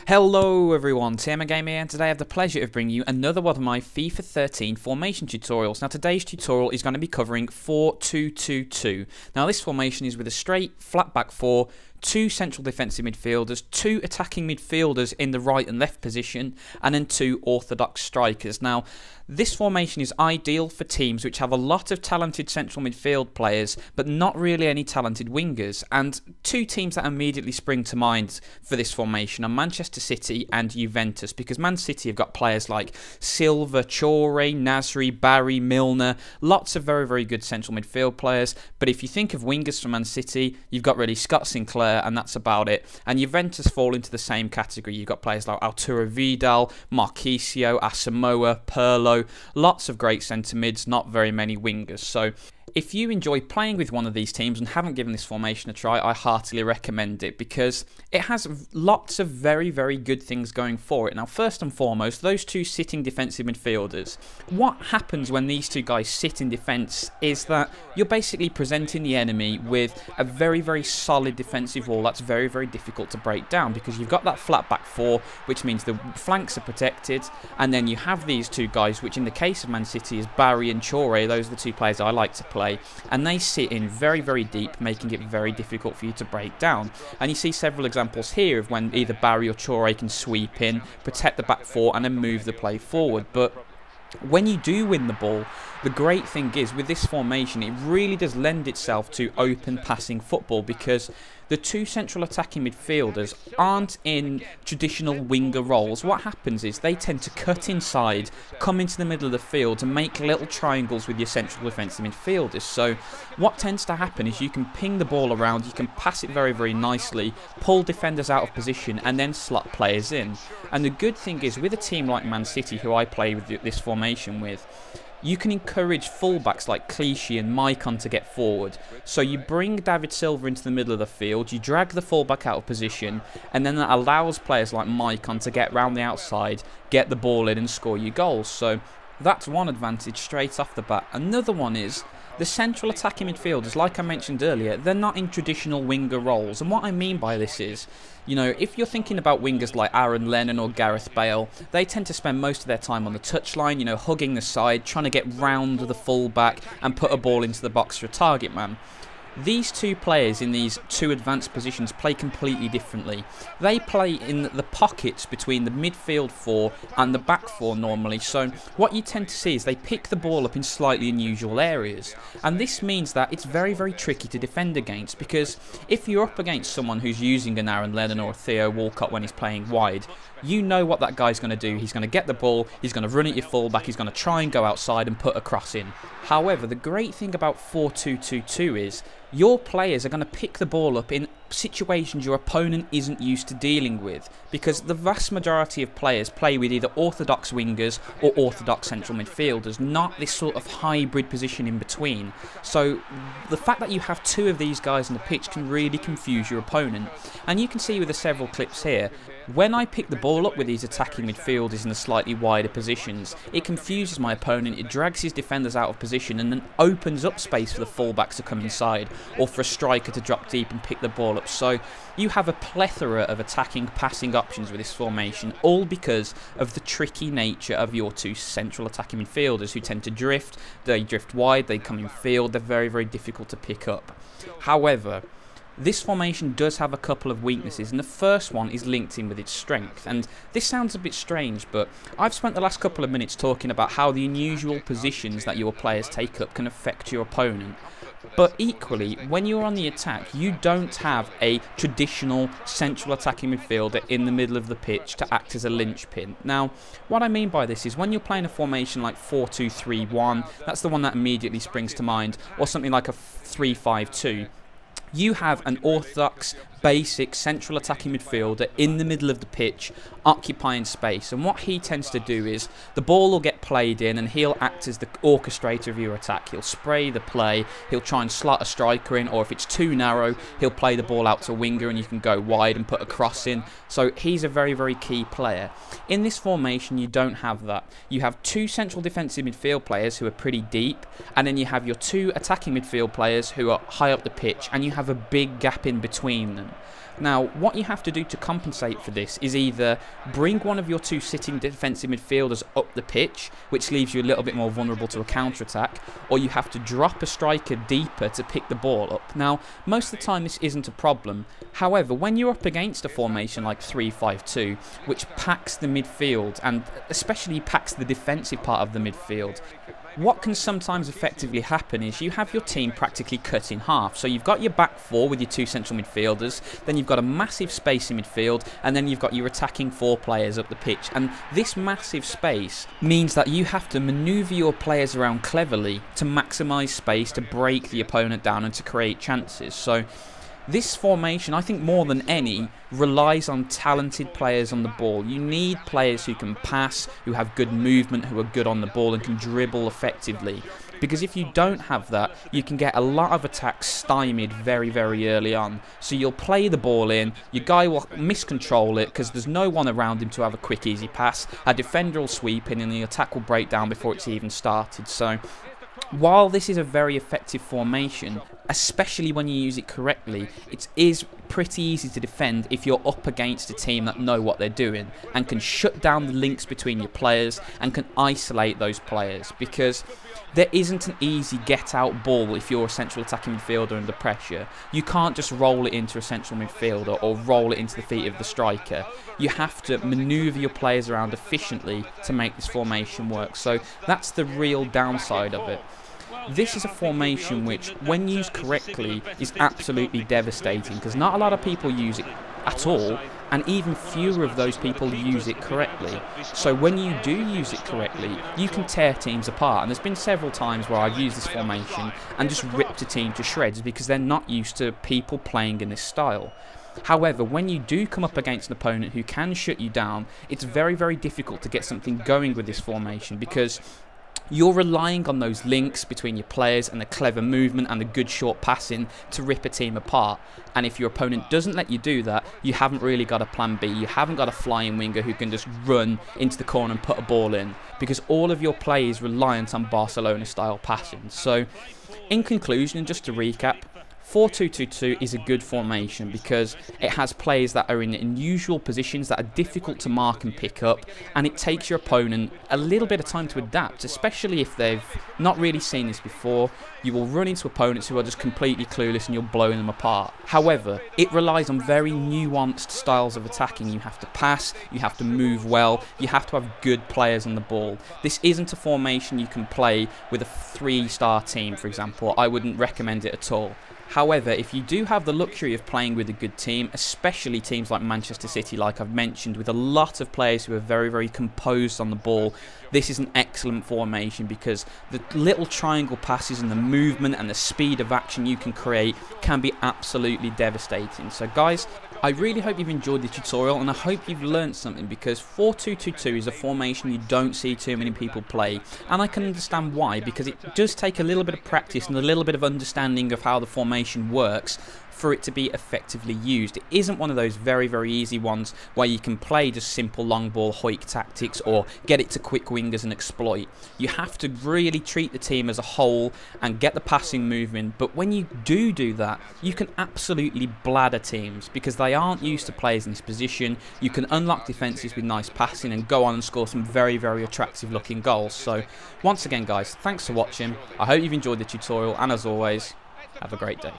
Hello everyone, TMMgamer here, and today I have the pleasure of bringing you another one of my FIFA 13 formation tutorials. Now today's tutorial is going to be covering 4-2-2-2. Now this formation is with a straight flat back four, two central defensive midfielders, two attacking midfielders in the right and left position, and then two orthodox strikers. Now this formation is ideal for teams which have a lot of talented central midfield players but not really any talented wingers, and two teams that immediately spring to mind for this formation are Manchester City and Juventus, because Man City have got players like Silva, Chore, Nasri, Barry, Milner, lots of very good central midfield players. But if you think of wingers for Man City, you've got really Scott Sinclair, and that's about it. And Juventus fall into the same category. You've got players like Arturo Vidal, Marchisio, Asamoah, Pirlo, lots of great centre mids, not very many wingers. So if you enjoy playing with one of these teams and haven't given this formation a try, I heartily recommend it because it has lots of very good things going for it. Now, first and foremost, those two sitting defensive midfielders. What happens when these two guys sit in defence is that you're basically presenting the enemy with a very solid defensive wall that's very difficult to break down, because you've got that flat back four, which means the flanks are protected, and then you have these two guys, which in the case of Man City is Barry and Chore. Those are the two players I like to play, and they sit in very deep, making it very difficult for you to break down. And you see several examples here of when either Barry or Chore can sweep in, protect the back four, and then move the play forward. But when you do win the ball, the great thing is with this formation, it really does lend itself to open passing football, because the two central attacking midfielders aren't in traditional winger roles. What happens is they tend to cut inside, come into the middle of the field, and make little triangles with your central defensive midfielders. So what tends to happen is you can ping the ball around, you can pass it very nicely, pull defenders out of position, and then slot players in. And the good thing is, with a team like Man City, who I play with this formation with, you can encourage fullbacks like Clichy and Maicon to get forward. So you bring David Silva into the middle of the field, you drag the fullback out of position, and then that allows players like Maicon to get round the outside, get the ball in and score you goals. So that's one advantage straight off the bat. Another one is the central attacking midfielders, like I mentioned earlier, they're not in traditional winger roles. And what I mean by this is, you know, if you're thinking about wingers like Aaron Lennon or Gareth Bale, they tend to spend most of their time on the touchline, you know, hugging the side, trying to get round the fullback and put a ball into the box for a target man. These two players in these two advanced positions play completely differently. They play in the pockets between the midfield four and the back four normally, so what you tend to see is they pick the ball up in slightly unusual areas, and this means that it's very tricky to defend against, because if you're up against someone who's using an Aaron Lennon or a Theo Walcott when he's playing wide, you know what that guy's going to do. He's going to get the ball, he's going to run at your fullback, he's going to try and go outside and put a cross in. However, the great thing about 4-2-2-2 is your players are going to pick the ball up in situations your opponent isn't used to dealing with, because the vast majority of players play with either orthodox wingers or orthodox central midfielders, not this sort of hybrid position in between. So the fact that you have two of these guys on the pitch can really confuse your opponent. And you can see with the several clips here, when I pick the ball up with these attacking midfielders in the slightly wider positions, it confuses my opponent, it drags his defenders out of position, and then opens up space for the fullbacks to come inside, or for a striker to drop deep and pick the ball up. So you have a plethora of attacking, passing options with this formation, all because of the tricky nature of your two central attacking midfielders, who tend to drift. They drift wide, they come in field, they're very difficult to pick up. However, this formation does have a couple of weaknesses, and the first one is linked in with its strength. And this sounds a bit strange, but I've spent the last couple of minutes talking about how the unusual positions that your players take up can affect your opponent. But equally, when you're on the attack, you don't have a traditional central attacking midfielder in the middle of the pitch to act as a linchpin. Now, what I mean by this is when you're playing a formation like 4-2-3-1, that's the one that immediately springs to mind, or something like a 3-5-2, you have an orthodox, basic central attacking midfielder in the middle of the pitch occupying space, and what he tends to do is the ball will get played in and he'll act as the orchestrator of your attack. He'll spray the play, he'll try and slot a striker in, or if it's too narrow, he'll play the ball out to a winger and you can go wide and put a cross in. So he's a very key player. In this formation you don't have that. You have two central defensive midfield players who are pretty deep, and then you have your two attacking midfield players who are high up the pitch, and you have a big gap in between them. Now, what you have to do to compensate for this is either bring one of your two sitting defensive midfielders up the pitch, which leaves you a little bit more vulnerable to a counter-attack, or you have to drop a striker deeper to pick the ball up. Now, most of the time this isn't a problem. However, when you're up against a formation like 3-5-2, which packs the midfield, and especially packs the defensive part of the midfield, what can sometimes effectively happen is you have your team practically cut in half. So you've got your back four with your two central midfielders, then you've got a massive space in midfield, and then you've got your attacking four players up the pitch. And this massive space means that you have to manoeuvre your players around cleverly to maximise space, to break the opponent down and to create chances. So this formation, I think more than any, relies on talented players on the ball. You need players who can pass, who have good movement, who are good on the ball and can dribble effectively. Because if you don't have that, you can get a lot of attacks stymied very, very early on. So you'll play the ball in, your guy will miscontrol it because there's no one around him to have a quick, easy pass. A defender will sweep in and the attack will break down before it's even started. So while this is a very effective formation, especially when you use it correctly, it is pretty easy to defend if you're up against a team that know what they're doing and can shut down the links between your players and can isolate those players, because there isn't an easy get-out ball if you're a central attacking midfielder under pressure. You can't just roll it into a central midfielder or roll it into the feet of the striker. You have to manoeuvre your players around efficiently to make this formation work. So that's the real downside of it. This is a formation which, when used correctly, is absolutely devastating, because not a lot of people use it at all, and even fewer of those people use it correctly. So when you do use it correctly, you can tear teams apart, and there's been several times where I've used this formation and just ripped a team to shreds because they're not used to people playing in this style. However, when you do come up against an opponent who can shut you down, it's very, very difficult to get something going with this formation, because you're relying on those links between your players and the clever movement and the good short passing to rip a team apart. And if your opponent doesn't let you do that, you haven't really got a plan B. You haven't got a flying winger who can just run into the corner and put a ball in, because all of your play is reliant on Barcelona style passing. So in conclusion, and just to recap, 4-2-2-2 is a good formation because it has players that are in unusual positions that are difficult to mark and pick up, and it takes your opponent a little bit of time to adapt, especially if they've not really seen this before. You will run into opponents who are just completely clueless and you're blowing them apart. However, it relies on very nuanced styles of attacking. You have to pass, you have to move well, you have to have good players on the ball. This isn't a formation you can play with a 3-star team, for example. I wouldn't recommend it at all. However, if you do have the luxury of playing with a good team, especially teams like Manchester City, like I've mentioned, with a lot of players who are very, very composed on the ball, this is an excellent formation because the little triangle passes and the movement and the speed of action you can create can be absolutely devastating. So guys, I really hope you've enjoyed the tutorial, and I hope you've learned something, because 4-2-2-2 is a formation you don't see too many people play, and I can understand why, because it does take a little bit of practice and a little bit of understanding of how the formation works for it to be effectively used. It isn't one of those very, very easy ones where you can play just simple long ball hoik tactics or get it to quick wingers and exploit. You have to really treat the team as a whole and get the passing moving, but when you do that, you can absolutely bladder teams because they aren't used to players in this position. You can unlock defences with nice passing and go on and score some very, very attractive looking goals. So once again guys, thanks for watching. I hope you've enjoyed the tutorial, and as always, have a great day.